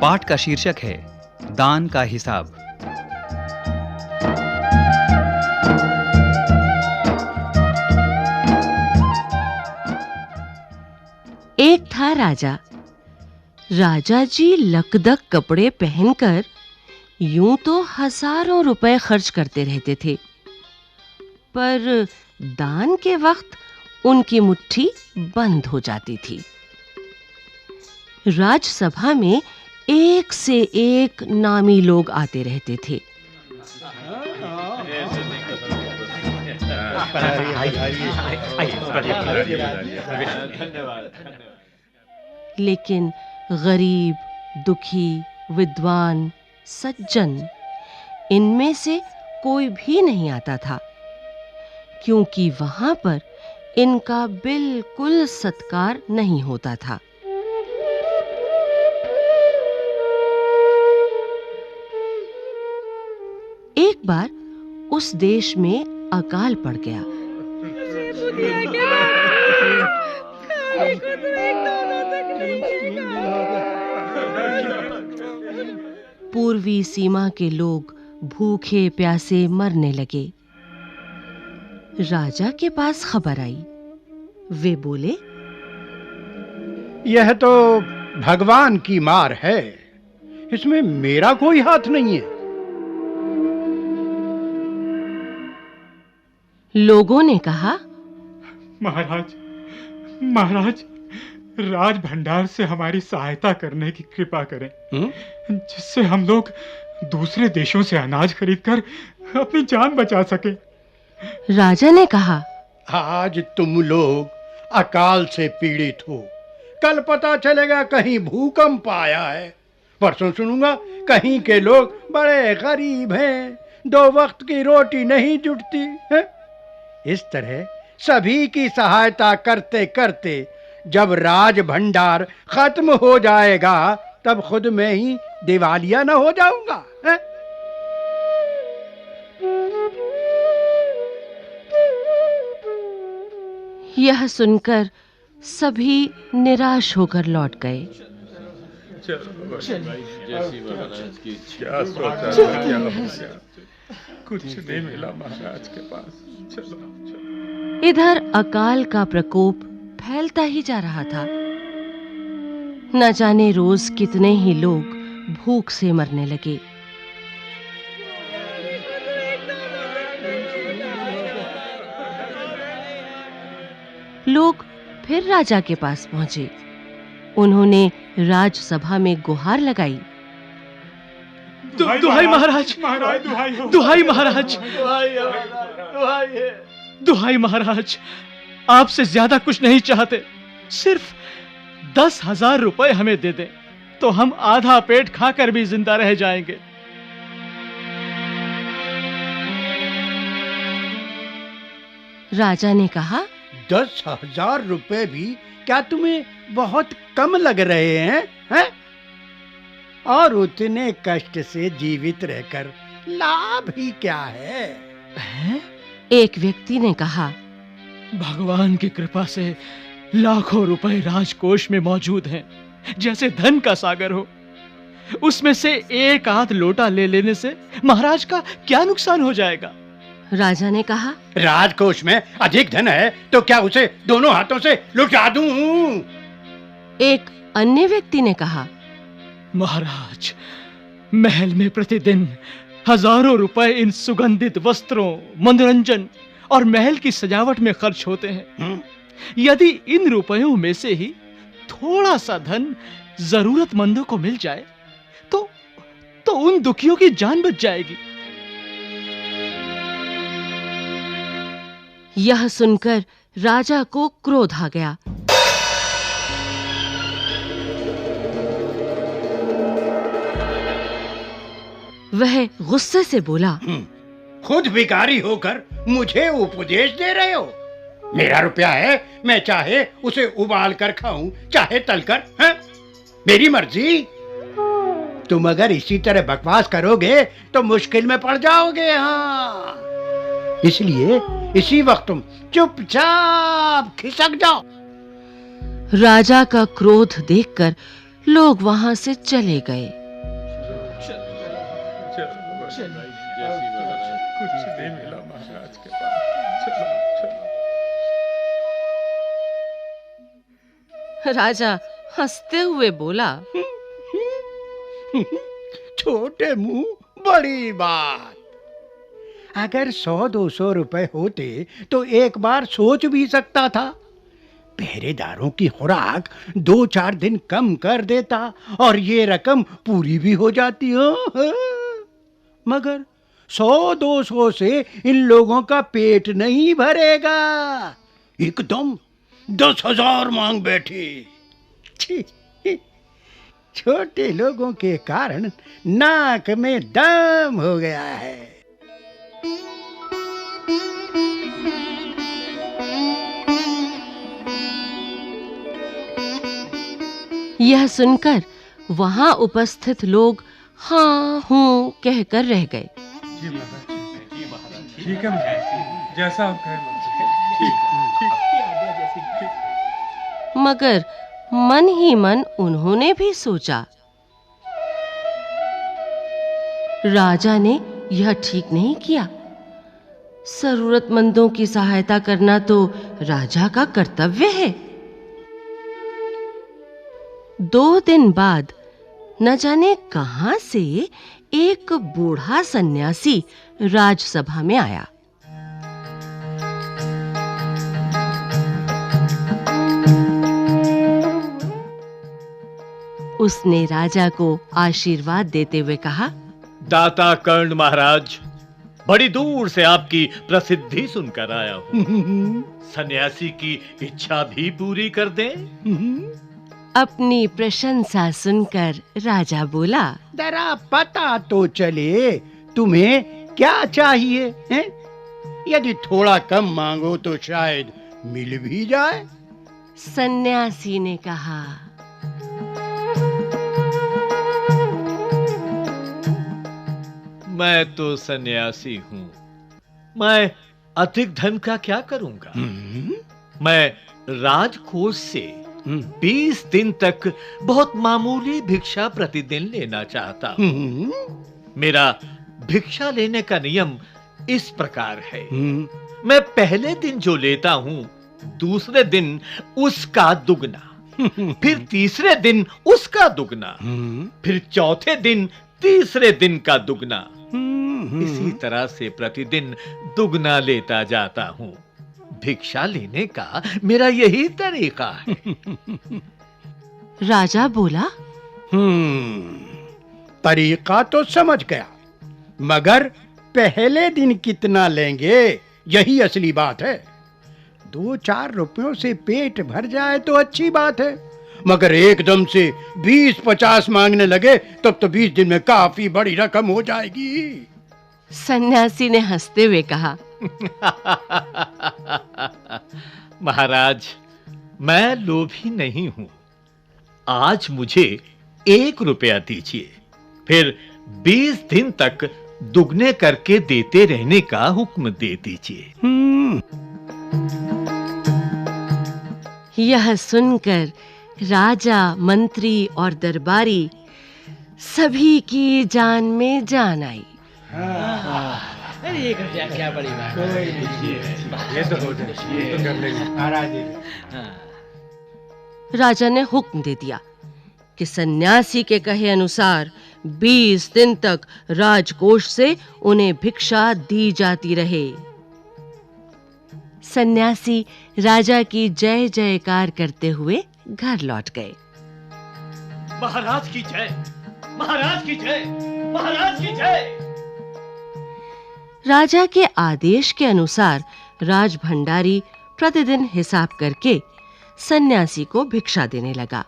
पाठ का शीर्षक है दान का हिसाब। एक था राजा। राजा जी लकदक कपड़े पहनकर यूं तो हजारों रुपए खर्च करते रहते थे, पर दान के वक्त उनकी मुट्ठी बंद हो जाती थी। राजसभा में एक से एक नामी लोग आते रहते थे। लेकिन गरीब, दुखी, विद्वान, सज्जन, इनमें से कोई भी नहीं आता था, क्योंकि वहां पर इनका बिल्कुल सत्कार नहीं होता था। एक बार उस देश में अकाल पड़ गया। पूर्वी सीमा के लोग भूखे प्यासे मरने लगे। राजा के पास खबर आई। वे बोले, यह तो भगवान की मार है, इसमें मेरा कोई हाथ नहीं है। लोगों ने कहा, महाराज, राज भंडार से हमारी सहायता करने की कृपा करें, जिससे हम लोग दूसरे देशों से अनाज खरीदकर अपनी जान बचा सके। राजा ने कहा, आज तुम लोग अकाल से पीड़ित हो, कल पता चलेगा कहीं भूकंप आया है, परसों सुनूंगा कहीं के लोग बड़े गरीब हैं, 2 वक्त की रोटी नहीं जुटती है। इस तरह सभी की सहायता करते करते जब राज भंडार खत्म हो जाएगा, तब खुद में ही दिवालिया न हो जाऊंगा है? यह सुनकर सभी निराश होकर लौट गए। कुछ नहीं मिला महाराज के पास। इधर अकाल का प्रकोप फैलता ही जा रहा था। न जाने रोज कितने ही लोग भूख से मरने लगे। लोग फिर राजा के पास पहुंचे। उन्होंने राजसभा में गुहार लगाई, दुहाई महाराज, दुहाई महाराज, दुहाई महाराज, आपसे ज्यादा कुछ नहीं चाहते, सिर्फ 10,000 रुपए हमें दे दें तो हम आधा पेट खाकर भी जिंदा रह जाएंगे। राजा ने कहा, 10,000 रुपए भी क्या तुम्हें बहुत कम लग रहे हैं? और उतने कष्ट से जीवित रहकर लाभ ही क्या है? एक व्यक्ति ने कहा, भगवान की कृपा से लाखों रुपए राजकोष में मौजूद हैं, जैसे धन का सागर हो। उसमें से एक आध लोटा ले लेने से महाराज का क्या नुकसान हो जाएगा? राजा ने कहा, राजकोष में अधिक धन है तो क्या उसे दोनों हाथों से लुटा दूं? एक अन्य व्यक्ति ने कहा, महाराज, महल में प्रतिदिन हजारों रुपए इन सुगंधित वस्त्रों, मनोरंजन और महल की सजावट में खर्च होते हैं। यदि इन रुपयों में से ही थोड़ा सा धन जरूरतमंदों को मिल जाए तो उन दुखियों की जान बच जाएगी। यह सुनकर राजा को क्रोध आ गया। वह गुस्से से बोला, खुद भिखारी होकर मुझे उपदेश दे रहे हो? मेरा रुपया है, मैं चाहे उसे उबाल कर खाऊं, चाहे तलकर, हैं? मेरी मर्जी। तुम अगर इसी तरह बकवास करोगे तो मुश्किल में पड़ जाओगे। हाँ, इसलिए इसी वक्त तुम चुपचाप खिसक जाओ। राजा का क्रोध देखकर लोग वहां से चले गए। राजा हंसते हुए बोला, छोटे मुंह बड़ी बात। अगर 100-200 रुपए होते तो एक बार सोच भी सकता था। पहरेदारों की खुराक 2-4 दिन कम कर देता और ये रकम पूरी भी हो जाती हो। मगर 100-200 से इन लोगों का पेट नहीं भरेगा। एकदम 10,000 मांग बैठे। छी, छोटे लोगों के कारण नाक में दम हो गया है। यह सुनकर वहां उपस्थित लोग हाँ हूं कहकर रह गए। जी महाराज, ठीक है, जैसा आप कहें। मगर मन ही मन उन्होंने भी सोचा, राजा ने यह ठीक नहीं किया। जरूरतमंदों की सहायता करना तो राजा का कर्तव्य है। 2 दिन बाद न जाने कहां से एक बूढ़ा सन्यासी राजसभा में आया। उसने राजा को आशीर्वाद देते हुए कहा, दाता कर्ण महाराज, बड़ी दूर से आपकी प्रसिद्धि सुनकर आया हूँ। सन्यासी की इच्छा भी पूरी कर दें। अपनी प्रशंसा सुनकर राजा बोला, जरा पता तो चले तुम्हें क्या चाहिए हैं? यदि थोड़ा कम मांगो तो शायद मिल भी जाए। सन्यासी ने कहा, मैं तो सन्यासी हूँ, मैं अधिक धन का क्या करूंगा? मैं राजकोष से 20 दिन तक बहुत मामूली भिक्षा प्रतिदिन लेना चाहता हूँ। मेरा भिक्षा लेने का नियम इस प्रकार है, मैं पहले दिन जो लेता हूँ दूसरे दिन उसका दुगना, फिर तीसरे दिन उसका दुगना, फिर चौथे दिन तीसरे दिन का दुगना। इसी तरह से प्रतिदिन दुगना लेता जाता हूँ। भिक्षा लेने का मेरा यही तरीका है। राजा बोला, तरीका तो समझ गया, मगर पहले दिन कितना लेंगे यही असली बात है। 2-4 रुपयों से पेट भर जाए तो अच्छी बात है, मगर एकदम से 20-50 मांगने लगे तब तो 20 दिन में काफी बड़ी रकम हो जाएगी। सन्यासी ने हंसते हुए कहा, महाराज, मैं लोभी नहीं हूं। आज मुझे 1 रुपया दीजिए, फिर 20 दिन तक दुगने करके देते रहने का हुक्म दे दीजिए। यह सुनकर राजा, मंत्री और दरबारी सभी की जान में जान आई। ये तो हो जाए, ये तो कर लेंगे महाराज। राजा ने हुक्म दे दिया कि सन्यासी के कहे अनुसार 20 दिन तक राजकोष से उन्हें भिक्षा दी जाती रहे। सन्यासी राजा की जय जयकार करते हुए घर लौट गए। महाराज की जय, महाराज की जय, महाराज की जय। राजा के आदेश के अनुसार राजभंडारी प्रतिदिन हिसाब करके सन्यासी को भिक्षा देने लगा।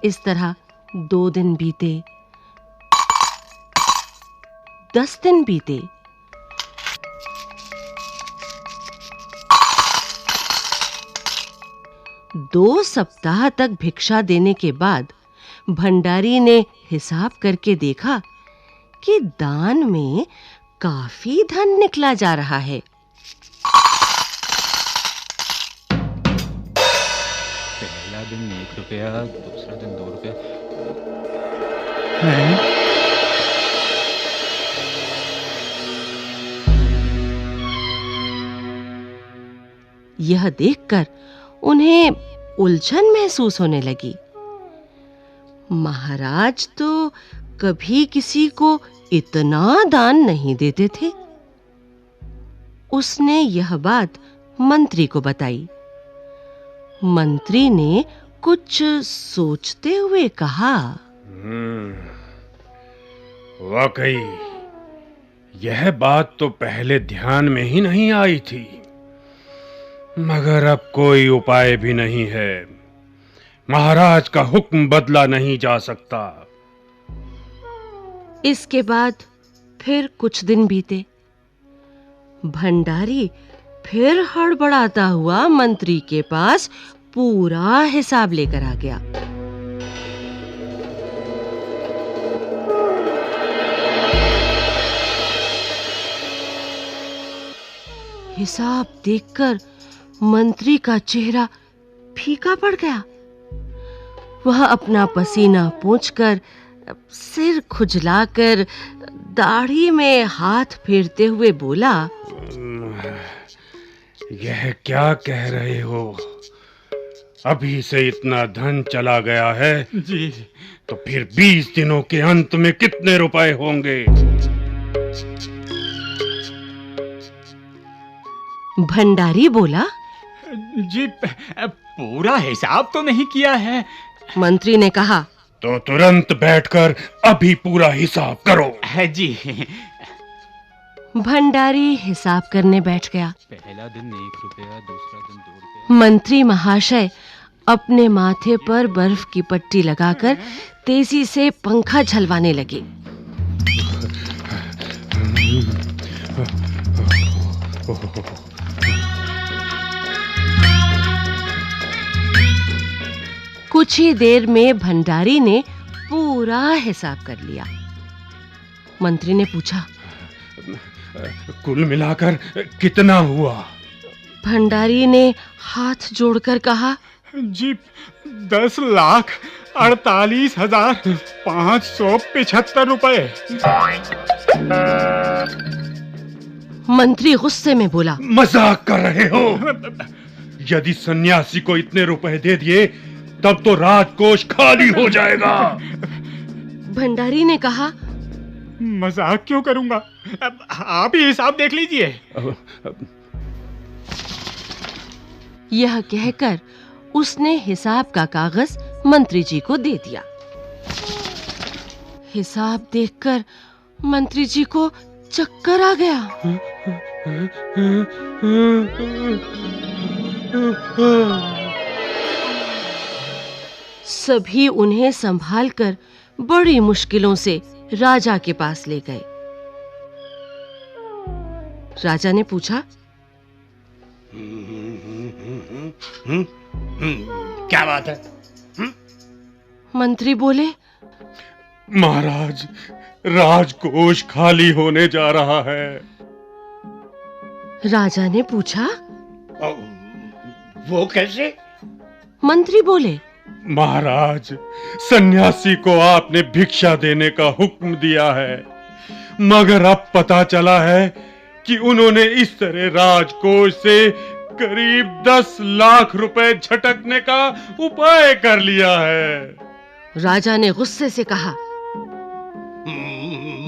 इस तरह 2 दिन बीते, 10 दिन बीते, दो सप्ताह तक भिक्षा देने के बाद भंडारी ने हिसाब करके देखा कि दान में काफी धन निकला जा रहा है। दिन 1 रुपया, दूसरा दिन 2 रुपये। यह देखकर उन्हें उलझन महसूस होने लगी। महाराज तो कभी किसी को इतना दान नहीं देते थे। उसने यह बात मंत्री को बताई। मंत्री ने कुछ सोचते हुए कहा, वाकई यह बात तो पहले ध्यान में ही नहीं आई थी, मगर अब कोई उपाय भी नहीं है। महाराज का हुक्म बदला नहीं जा सकता। इसके बाद फिर कुछ दिन बीते। भंडारी फिर हड़बड़ाता हुआ मंत्री के पास पूरा हिसाब लेकर आ गया। हिसाब देखकर मंत्री का चेहरा फीका पड़ गया। वह अपना पसीना पोंछकर, सिर खुजलाकर, दाढ़ी में हाथ फेरते हुए बोला, यह क्या कह रहे हो? अभी से इतना धन चला गया है जी। तो फिर 20 दिनों के अंत में कितने रुपए होंगे? भंडारी बोला, जी पूरा हिसाब तो नहीं किया है। मंत्री ने कहा, तो तुरंत बैठकर अभी पूरा हिसाब करो। है जी। भंडारी हिसाब करने बैठ गया। पहला दिन 1 रुपया, दूसरा दिन 2 रुपये। मंत्री महाशय अपने माथे पर बर्फ की पट्टी लगाकर तेजी से पंखा झलवाने लगे। कुछ ही देर में भंडारी ने पूरा हिसाब कर लिया। मंत्री ने पूछा, कुल मिलाकर कितना हुआ? भंडारी ने हाथ जोड़कर कहा, जी 10,48,575 रुपए। मंत्री गुस्से में बोला, मजाक कर रहे हो? यदि सन्यासी को इतने रुपए दे दिए तब तो राजकोष खाली हो जाएगा। भंडारी ने कहा, मजाक क्यों करूंगा, आप ही हिसाब देख लीजिए। यह कहकर उसने हिसाब का कागज मंत्री जी को दे दिया। हिसाब देखकर मंत्री जी को चक्कर आ गया। सभी उन्हें संभालकर बड़ी मुश्किलों से राजा के पास ले गए। राजा ने पूछा, क्या बात है? मंत्री बोले, महाराज, राजकोष खाली होने जा रहा है। राजा ने पूछा, वो कैसे? मंत्री बोले, महाराज, सन्यासी को आपने भिक्षा देने का हुक्म दिया है, मगर अब पता चला है कि उन्होंने इस तरह राजकोष से करीब 10 लाख रुपए झटकने का उपाय कर लिया है। राजा ने गुस्से से कहा,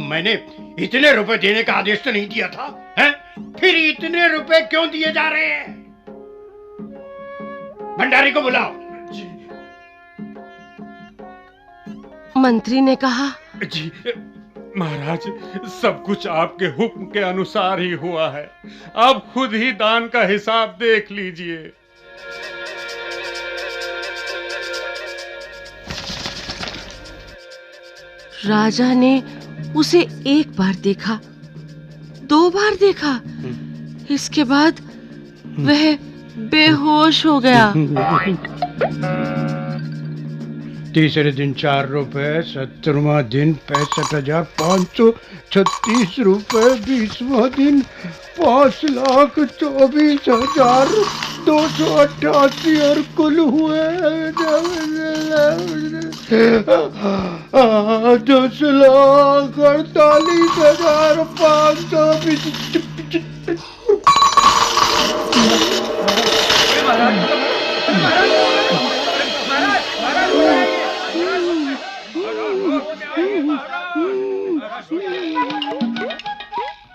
मैंने इतने रुपए देने का आदेश तो नहीं दिया था, हैं? फिर इतने रुपए क्यों दिए जा रहे हैं? भंडारी को बुलाओ। मंत्री ने कहा, जी महाराज, सब कुछ आपके हुक्म के अनुसार ही हुआ है। आप खुद ही दान का हिसाब देख लीजिए। राजा ने उसे एक बार देखा, 2 बार देखा, इसके बाद वह बेहोश हो गया। तीसरे दिन 4 रुपए, 17वां दिन 65,536 रुपए, 20वां दिन 5,24,000 288 और कुल हुए 10,48,000।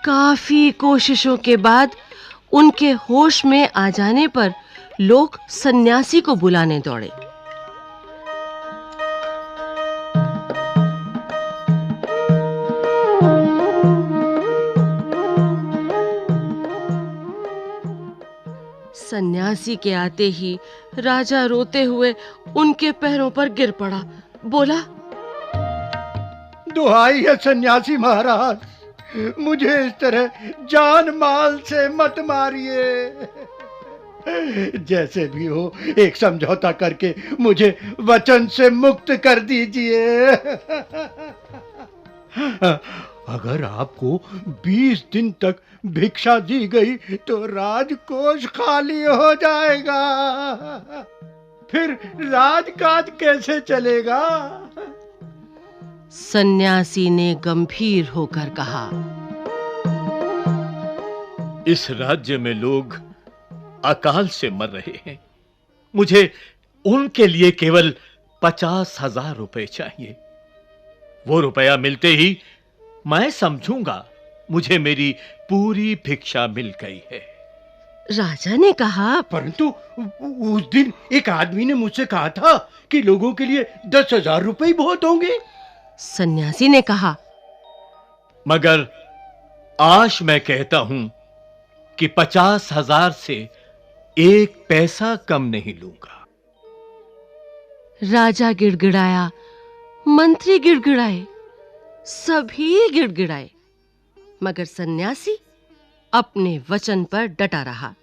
काफी कोशिशों के बाद उनके होश में आ जाने पर लोग सन्यासी को बुलाने दौड़े। सन्यासी के आते ही राजा रोते हुए उनके पैरों पर गिर पड़ा। बोला, दुहाई है सन्यासी महाराज, मुझे इस तरह जान माल से मत मारिए। जैसे भी हो एक समझौता करके मुझे वचन से मुक्त कर दीजिए। अगर आपको 20 दिन तक भिक्षा दी गई तो राजकोष खाली हो जाएगा, फिर राजकाज कैसे चलेगा? सन्यासी ने गंभीर होकर कहा, इस राज्य में लोग अकाल से मर रहे हैं। मुझे उनके लिए केवल 50,000 रुपए चाहिए। वो रुपया मिलते ही मैं समझूंगा मुझे मेरी पूरी भिक्षा मिल गई है। राजा ने कहा, परंतु उस दिन एक आदमी ने मुझसे कहा था कि लोगों के लिए 10,000 रुपए बहुत होंगे। सन्यासी ने कहा, मगर आज मैं कहता हूं कि 50,000 से 1 पैसा कम नहीं लूंगा। राजा गिड़गिड़ाया, मंत्री गिड़गिड़ाए, सभी गिड़गिड़ाए, मगर सन्यासी अपने वचन पर डटा रहा।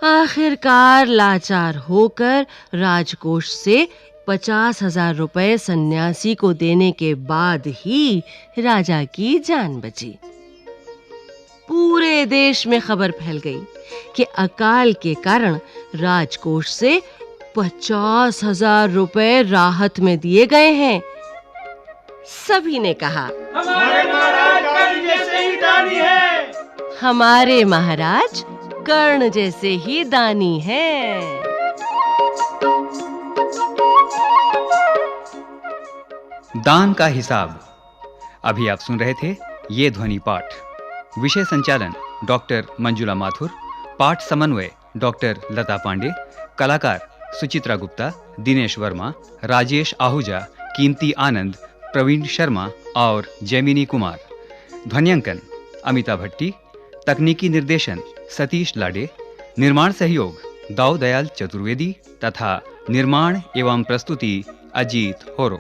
आखिरकार लाचार होकर राजकोष से 50,000 रुपए सन्यासी को देने के बाद ही राजा की जान बची। पूरे देश में खबर फैल गई कि अकाल के कारण राजकोष से 50,000 रुपए राहत में दिए गए हैं। सभी ने कहा, हमारे महाराज कर्ण जैसे ही दानी है। हमारे महाराज कर्ण जैसे ही दानी हैं। दान का हिसाब। अभी आप सुन रहे थे ये ध्वनि पाठ। विषय संचालन डॉक्टर मंजुला माथुर, पाठ समन्वय डॉक्टर लता पांडे, कलाकार सुचित्रा गुप्ता, दिनेश वर्मा, राजेश आहूजा, कीमती आनंद, प्रवीण शर्मा और जैमिनी कुमार। ध्वन्यांकन अमिता भट्टी, तकनीकी निर्देशन सतीश लाडे, निर्माण सहयोग दाऊ दयाल चतुर्वेदी तथा निर्माण एवं प्रस्तुति अजीत होरो।